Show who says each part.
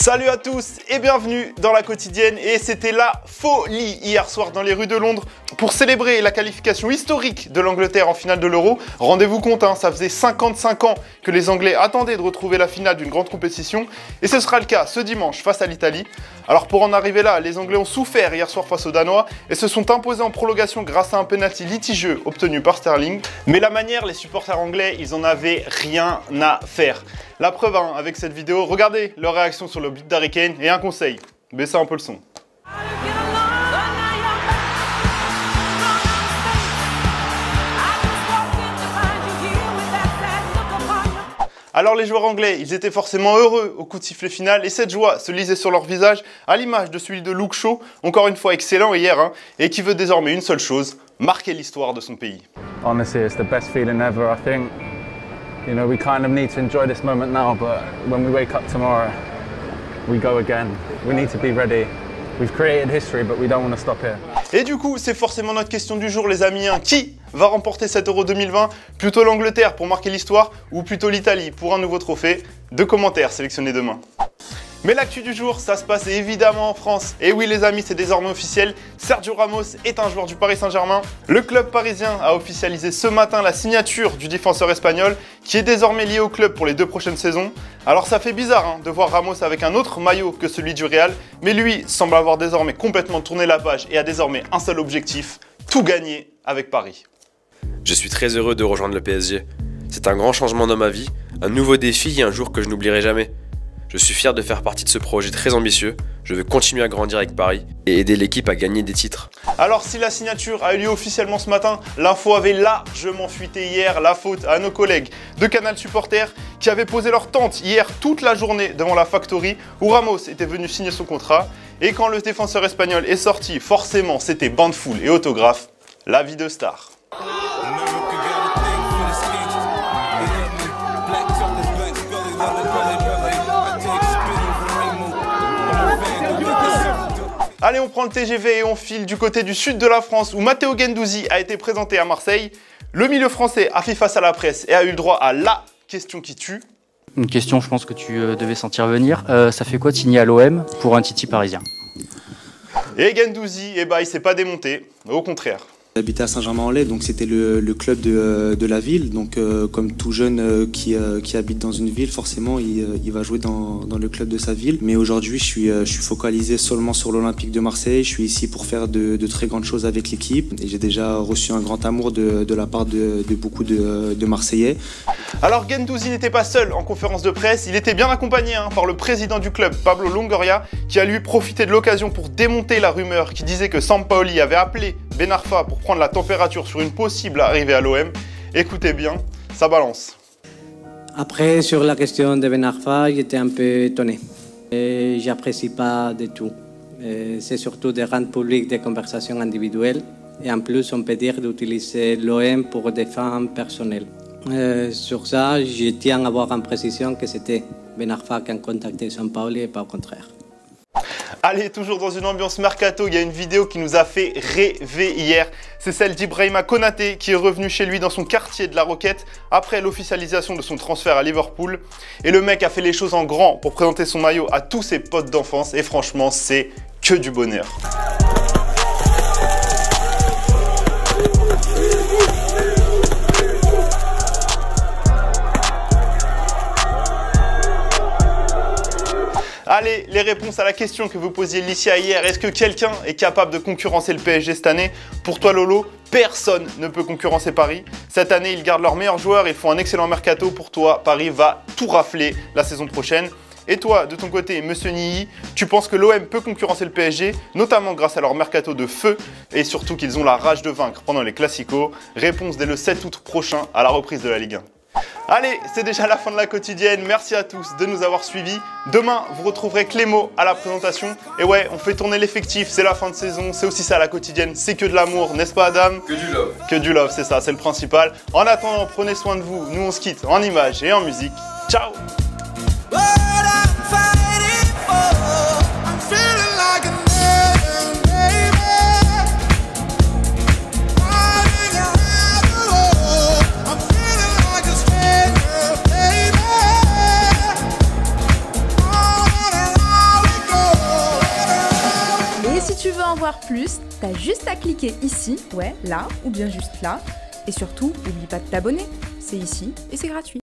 Speaker 1: Salut à tous et bienvenue dans la quotidienne. Et c'était la folie hier soir dans les rues de Londres pour célébrer la qualification historique de l'Angleterre en finale de l'Euro. Rendez-vous compte, ça faisait 55 ans que les Anglais attendaient de retrouver la finale d'une grande compétition. Et ce sera le cas ce dimanche face à l'Italie. Alors pour en arriver là, les Anglais ont souffert hier soir face aux Danois et se sont imposés en prolongation grâce à un penalty litigieux obtenu par Sterling. Mais la manière, les supporters anglais, ils en avaient rien à faire. La preuve avec cette vidéo, regardez leur réaction sur le but d'Harry Kane et un conseil, baissez un peu le son. Alors les joueurs anglais, ils étaient forcément heureux au coup de sifflet final et cette joie se lisait sur leur visage à l'image de celui de Luke Shaw, encore une fois excellent hier, et qui veut désormais une seule chose, marquer l'histoire de son pays.
Speaker 2: Honestly, it's the best feeling ever, I think. You know, we kind of need to enjoy this moment now, but when we wake up tomorrow, we go again. We need to be ready. We've created history, but we don't want to stop here.
Speaker 1: Et du coup, c'est forcément notre question du jour, les amis. Qui va remporter cet Euro 2020? Plutôt l'Angleterre pour marquer l'histoire ou plutôt l'Italie pour un nouveau trophée? Deux commentaires sélectionnés demain. Mais l'actu du jour, ça se passe évidemment en France. Et oui les amis, c'est désormais officiel, Sergio Ramos est un joueur du Paris Saint-Germain. Le club parisien a officialisé ce matin la signature du défenseur espagnol qui est désormais lié au club pour les 2 prochaines saisons. Alors ça fait bizarre de voir Ramos avec un autre maillot que celui du Real, mais lui semble avoir désormais complètement tourné la page et a désormais un seul objectif, tout gagner avec Paris.
Speaker 3: Je suis très heureux de rejoindre le PSG. C'est un grand changement dans ma vie, un nouveau défi et un jour que je n'oublierai jamais. Je suis fier de faire partie de ce projet très ambitieux, je veux continuer à grandir avec Paris et aider l'équipe à gagner des titres.
Speaker 1: Alors si la signature a eu lieu officiellement ce matin, l'info avait largement fuité hier, la faute à nos collègues de Canal Supporters qui avaient posé leur tente hier toute la journée devant la Factory où Ramos était venu signer son contrat. Et quand le défenseur espagnol est sorti, forcément c'était bain de foule et autographe, la vie de star. Allez, on prend le TGV et on file du côté du sud de la France où Matteo Guendouzi a été présenté à Marseille. Le milieu français a fait face à la presse et a eu le droit à la question qui tue.
Speaker 4: Une question, je pense que tu devais sentir venir. Ça fait quoi de signer à l'OM pour un Titi parisien?
Speaker 1: Et Guendouzi, il s'est pas démonté, au contraire.
Speaker 5: J'habitais à Saint-Germain-en-Laye, donc c'était le club de la ville. Donc comme tout jeune qui habite dans une ville, forcément il va jouer dans le club de sa ville. Mais aujourd'hui je suis focalisé seulement sur l'Olympique de Marseille. Je suis ici pour faire de très grandes choses avec l'équipe. Et j'ai déjà reçu un grand amour de la part de beaucoup de Marseillais.
Speaker 1: Alors Guendouzi n'était pas seul en conférence de presse, il était bien accompagné par le président du club, Pablo Longoria, qui a lui profité de l'occasion pour démonter la rumeur qui disait que Sampaoli avait appelé Ben Arfa pour prendre la température sur une possible arrivée à l'OM. Écoutez bien, ça balance.
Speaker 6: Après, sur la question de Ben Arfa, j'étais un peu étonné. J'apprécie pas du tout. C'est surtout de rendre public des conversations individuelles. Et en plus, on peut dire d'utiliser l'OM pour des fins personnelles. Sur ça, je tiens à avoir en précision que c'était Ben Arfa qui a contacté Sampaoli et pas au contraire.
Speaker 1: Allez, toujours dans une ambiance mercato, il y a une vidéo qui nous a fait rêver hier. C'est celle d'Ibrahima Konaté qui est revenu chez lui dans son quartier de la Roquette après l'officialisation de son transfert à Liverpool. Et le mec a fait les choses en grand pour présenter son maillot à tous ses potes d'enfance et franchement, c'est que du bonheur. Allez, les réponses à la question que vous posiez Licia hier, est-ce que quelqu'un est capable de concurrencer le PSG cette année? Pour toi Lolo, personne ne peut concurrencer Paris. Cette année, ils gardent leurs meilleurs joueurs, ils font un excellent mercato. Pour toi, Paris va tout rafler la saison prochaine. Et toi, de ton côté, Monsieur Nihi, tu penses que l'OM peut concurrencer le PSG, notamment grâce à leur mercato de feu et surtout qu'ils ont la rage de vaincre pendant les Classicos? Réponse dès le 7 août prochain à la reprise de la Ligue 1. Allez, c'est déjà la fin de la quotidienne. Merci à tous de nous avoir suivis. Demain, vous retrouverez Clément à la présentation. Et ouais, on fait tourner l'effectif, c'est la fin de saison, c'est aussi ça la quotidienne, c'est que de l'amour, n'est-ce pas Adam?
Speaker 3: Que du love.
Speaker 1: Que du love, c'est ça, c'est le principal. En attendant, prenez soin de vous. Nous, on se quitte en images et en musique. Ciao!
Speaker 7: si tu veux en voir plus, t'as juste à cliquer ici, ouais, là, ou bien juste là. Et surtout, n'oublie pas de t'abonner. C'est ici et c'est gratuit.